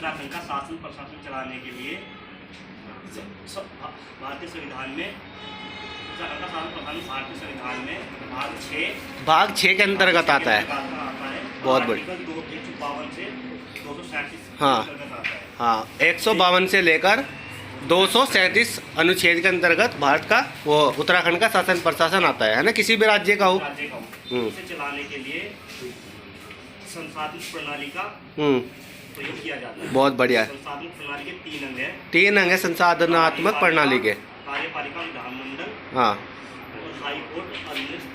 उत्तराखंड का शासन प्रशासन चलाने के लिए भारतीय संविधान में उत्तराखंड का शासन प्रशासन भारतीय संविधान में भाग 6 के अंतर्गत आता है। बहुत बढ़िया। 152 से 237 हाँ हाँ, 152 से लेकर 237 अनुच्छेद के अंतर्गत भारत का वो उत्तराखंड का शासन प्रशासन आता है ना, किसी भी राज्य का हो। इसे चलाने के लिए संसाधन प्रणाली का प्रयोग किया जाता है। बहुत बढ़िया। संसाधन प्रणाली के 3 अंग हैं। 3 अंग है संसाधनात्मक प्रणाली के। कार्यपालिका, विधानमंडल, हाँ और हाई कोर्ट, अधीनस्थ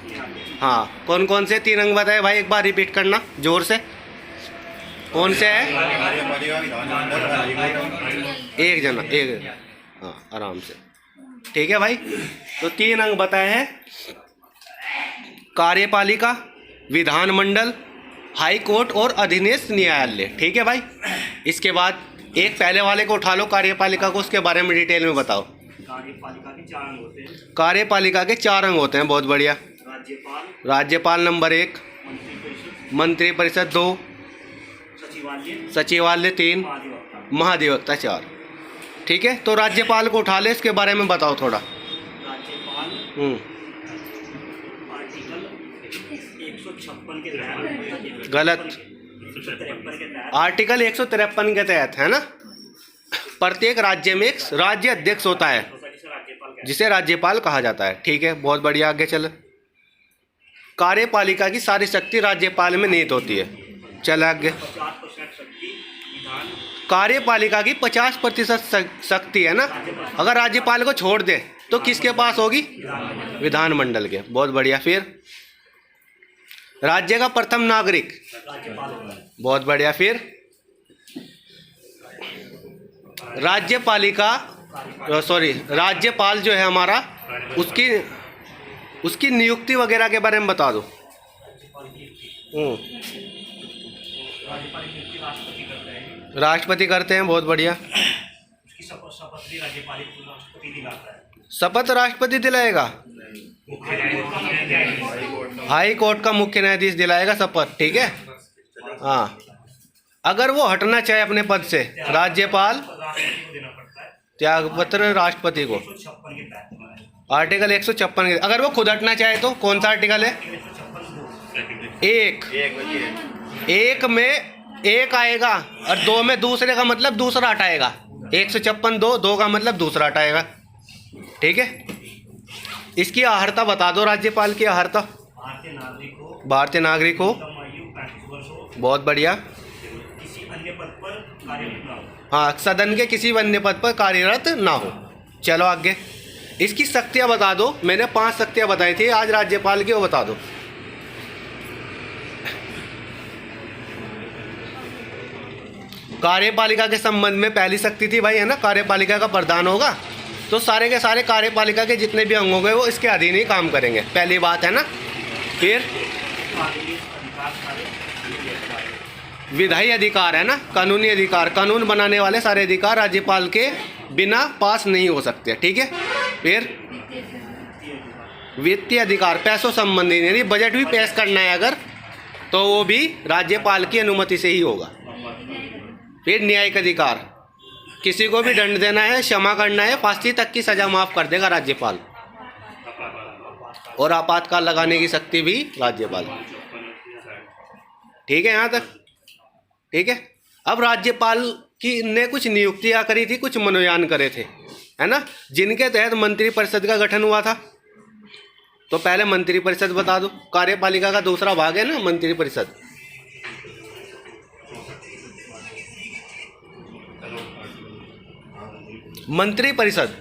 न्यायालय। हाँ, कौन कौन से 3 अंग बताए भाई, एक बार रिपीट करना जोर से। कौन से है? एक जना, एक, हाँ आराम से, ठीक है भाई। तो 3 अंग बताए हैं, कार्यपालिका, विधानमंडल, हाई कोर्ट और अधीनस्थ न्यायालय, ठीक है भाई। इसके बाद एक पहले वाले को उठा लो, कार्यपालिका को, उसके बारे में डिटेल में बताओ। कार्यपालिका के 4 अंग होते हैं। कार्यपालिका के 4 अंग होते हैं, बहुत बढ़िया। राज्यपाल, राज्यपाल नंबर 1, मंत्रिपरिषद 2, सचिवालय 3, महाधिवक्ता 4, ठीक है। तो राज्यपाल को उठा ले, इसके बारे में बताओ थोड़ा। राज्यपाल आर्टिकल 156 के तहत, गलत, 153 के तहत, आर्टिकल 153 के तहत, है ना। प्रत्येक राज्य में एक राज्य अध्यक्ष होता है जिसे राज्यपाल कहा जाता है, ठीक है। बहुत बढ़िया, आगे चल। कार्यपालिका की सारी शक्ति राज्यपाल में निहित होती है। चल आगे। 50% शक्ति विधान, कार्यपालिका की 50% शक्ति है ना, अगर राज्यपाल को छोड़ दे तो किसके पास होगी? विधानमंडल के। बहुत बढ़िया। फिर राज्य का प्रथम नागरिक, बहुत बढ़िया। फिर राज्यपालिका, सॉरी, राज्यपाल जो है हमारा, उसकी नियुक्ति वगैरह के बारे में बता दो। राष्ट्रपति करते हैं, बहुत बढ़िया। शपथ राष्ट्रपति दिलाएगा, हाई कोर्ट का मुख्य न्यायाधीश दिलाएगा शपथ, ठीक है। हाँ, अगर वो हटना चाहे अपने पद से, राज्यपाल त्यागपत्र राष्ट्रपति को, आर्टिकल 156 के। अगर वो खुद हटना चाहे तो कौन सा आर्टिकल है? एक में एक आएगा और 2 में दूसरे का मतलब दूसरा हटाएगा। 156 2 का मतलब दूसरा हटाएगा, ठीक है। इसकी अहर्ता बता दो, राज्यपाल की अहर्ता। भारतीय नागरिक हो, बहुत बढ़िया। हाँ, सदन के किसी अन्य पद पर कार्यरत ना हो। चलो आगे। इसकी शक्तियाँ बता दो, मैंने 5 शक्तियाँ बताई थी, आज राज्यपाल की वो बता दो। कार्यपालिका के संबंध में पहली शक्ति थी भाई, है ना, कार्यपालिका का प्रधान होगा तो सारे के सारे कार्यपालिका के जितने भी अंग होंगे वो इसके अधीन ही काम करेंगे, पहली बात, है ना। फिर विधायी अधिकार, है ना, कानूनी अधिकार, कानून बनाने वाले सारे अधिकार राज्यपाल के बिना पास नहीं हो सकते, ठीक है। फिर वित्तीय अधिकार, पैसों संबंधी, यानी बजट भी पेश करना है अगर, तो वो भी राज्यपाल की अनुमति से ही होगा। फिर न्यायिक अधिकार, किसी को भी दंड देना है, क्षमा करना है, फांसी तक की सजा माफ कर देगा राज्यपाल। और आपातकाल लगाने की शक्ति भी राज्यपाल, ठीक है, यहाँ तक, ठीक है। अब राज्यपाल की ने कुछ नियुक्तियाँ करी थी, कुछ मनोनयन करे थे, है ना, जिनके तहत मंत्रिपरिषद का गठन हुआ था। तो पहले मंत्रिपरिषद बता दो, कार्यपालिका का दूसरा भाग है ना मंत्रिपरिषद। मंत्रिपरिषद,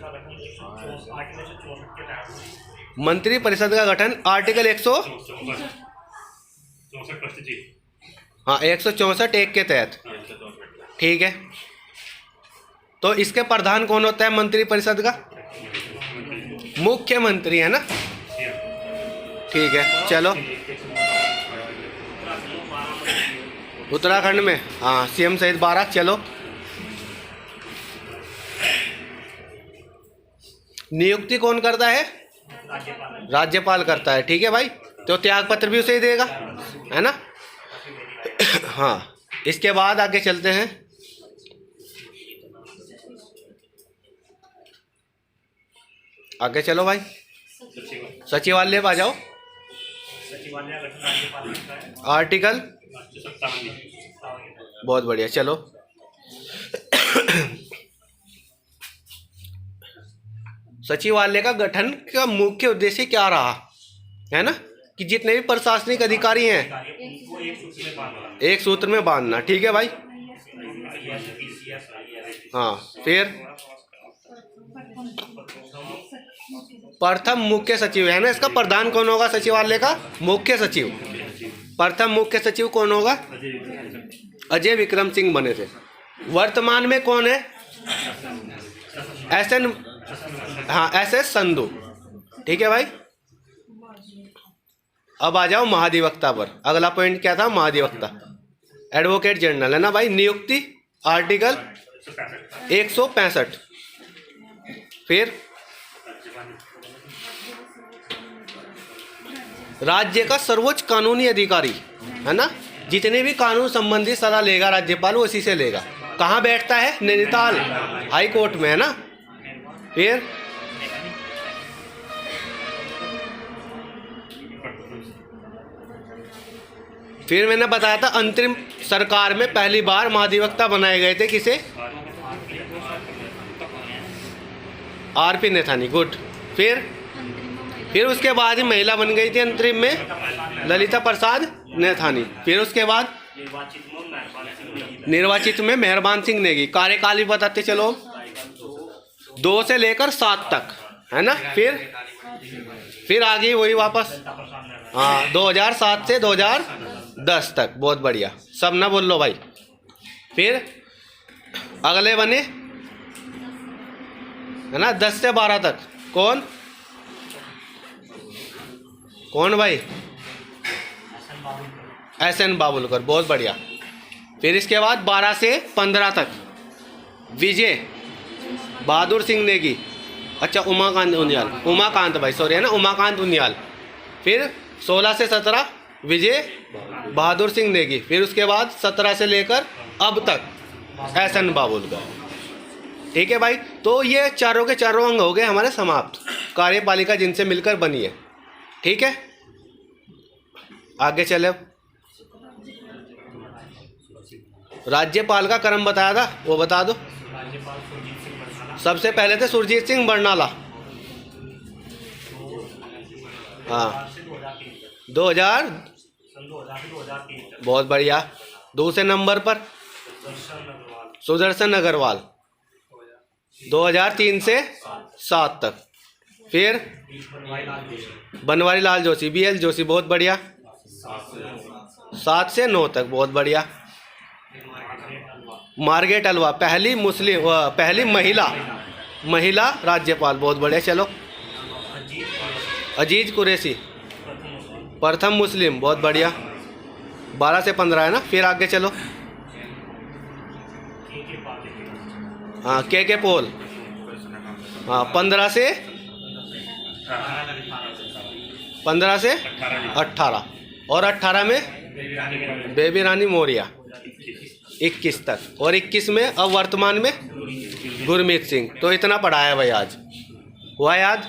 मंत्रिपरिषद का गठन आर्टिकल 164 एक के तहत, ठीक है। तो इसके प्रधान कौन होता है मंत्रिपरिषद का? मुख्यमंत्री, है ना, ठीक है। चलो, उत्तराखंड में हाँ सीएम सहित 12। चलो, नियुक्ति कौन करता है? राज्यपाल करता है, ठीक है भाई। तो त्यागपत्र भी उसे ही देगा, है ना। हाँ, इसके बाद आगे चलते हैं। आगे चलो भाई, सचिवालय पे आ जाओ। सचिवालय गठन राज्यपाल का है। आर्टिकल 57। बहुत बढ़िया, चलो। सचिवालय का गठन का मुख्य उद्देश्य क्या रहा, है ना, कि जितने भी प्रशासनिक अधिकारी हैं उनको एक सूत्र में बांधना। एक सूत्र में बांधना। ठीक है भाई, हाँ। फिर प्रथम मुख्य सचिव है ना, इसका प्रधान कौन होगा सचिवालय का? मुख्य सचिव। प्रथम मुख्य सचिव कौन होगा? अजय विक्रम सिंह बने थे। वर्तमान में कौन है? S S Sandhu. ठीक है भाई, अब आ जाओ महाधिवक्ता पर। अगला पॉइंट क्या था? महाधिवक्ता, एडवोकेट जनरल, है ना भाई। नियुक्ति आर्टिकल 165। फिर राज्य का सर्वोच्च कानूनी अधिकारी, है ना, जितने भी कानून संबंधी सलाह लेगा राज्यपाल वो इसी से लेगा। कहाँ बैठता है? नैनीताल हाई कोर्ट में, है ना। फिर मैंने बताया था अंतरिम सरकार में पहली बार महाधिवक्ता बनाए गए थे। किसे? आरपी नैथानी। गुड। फिर उसके बाद ही महिला बन गई थी अंतरिम में, ललिता प्रसाद नैथानी। फिर उसके बाद निर्वाचित में मेहरबान सिंह नेगी। कार्यकाल भी बताते चलो, 2 से लेकर 7 तक, है ना। फिर आ गई वही वापस, हाँ, 2007 से 2010 तक। बहुत बढ़िया, सब ना बोल लो भाई। फिर अगले बने, है ना, 10 से 12 तक। कौन भाई? एस.एन. बाबुलकर। बहुत बढ़िया। फिर इसके बाद 12 से 15 तक विजय बहादुर सिंह नेगी। अच्छा, उमाकांत उनियाल। फिर 16 से 17 विजय बहादुर सिंह नेगी। फिर उसके बाद 17 से लेकर अब तक एस.एन. बाबुलकर। ठीक है भाई, तो ये चारों के चारों अंग हो गए हमारे समाप्त। कार्यपालिका जिनसे मिलकर बनी है। ठीक है, आगे चले। राज्यपाल का क्रम बताया था, वो बता दो। सबसे पहले थे सुरजीत सिंह बरनाला, हाँ, 2000। बहुत बढ़िया। दूसरे नंबर पर सुदर्शन अग्रवाल, 2003 से 7 तक। फिर बनवारी लाल जोशी, BL जोशी। बहुत बढ़िया, 7 से 9 तक। बहुत बढ़िया। मार्गरेट अलवा, पहली महिला राज्यपाल। बहुत बढ़िया, चलो। अजीज कुरैशी, प्रथम मुस्लिम। बहुत बढ़िया, 12 से 15, है ना। फिर आगे चलो, हाँ, के पोल, हाँ, 15 से 18, और 18 में बेबी रानी मौर्य, 21 तक। और 21 में अब वर्तमान में गुरमीत सिंह। तो इतना पढ़ाया भाई आज, हुआ याद?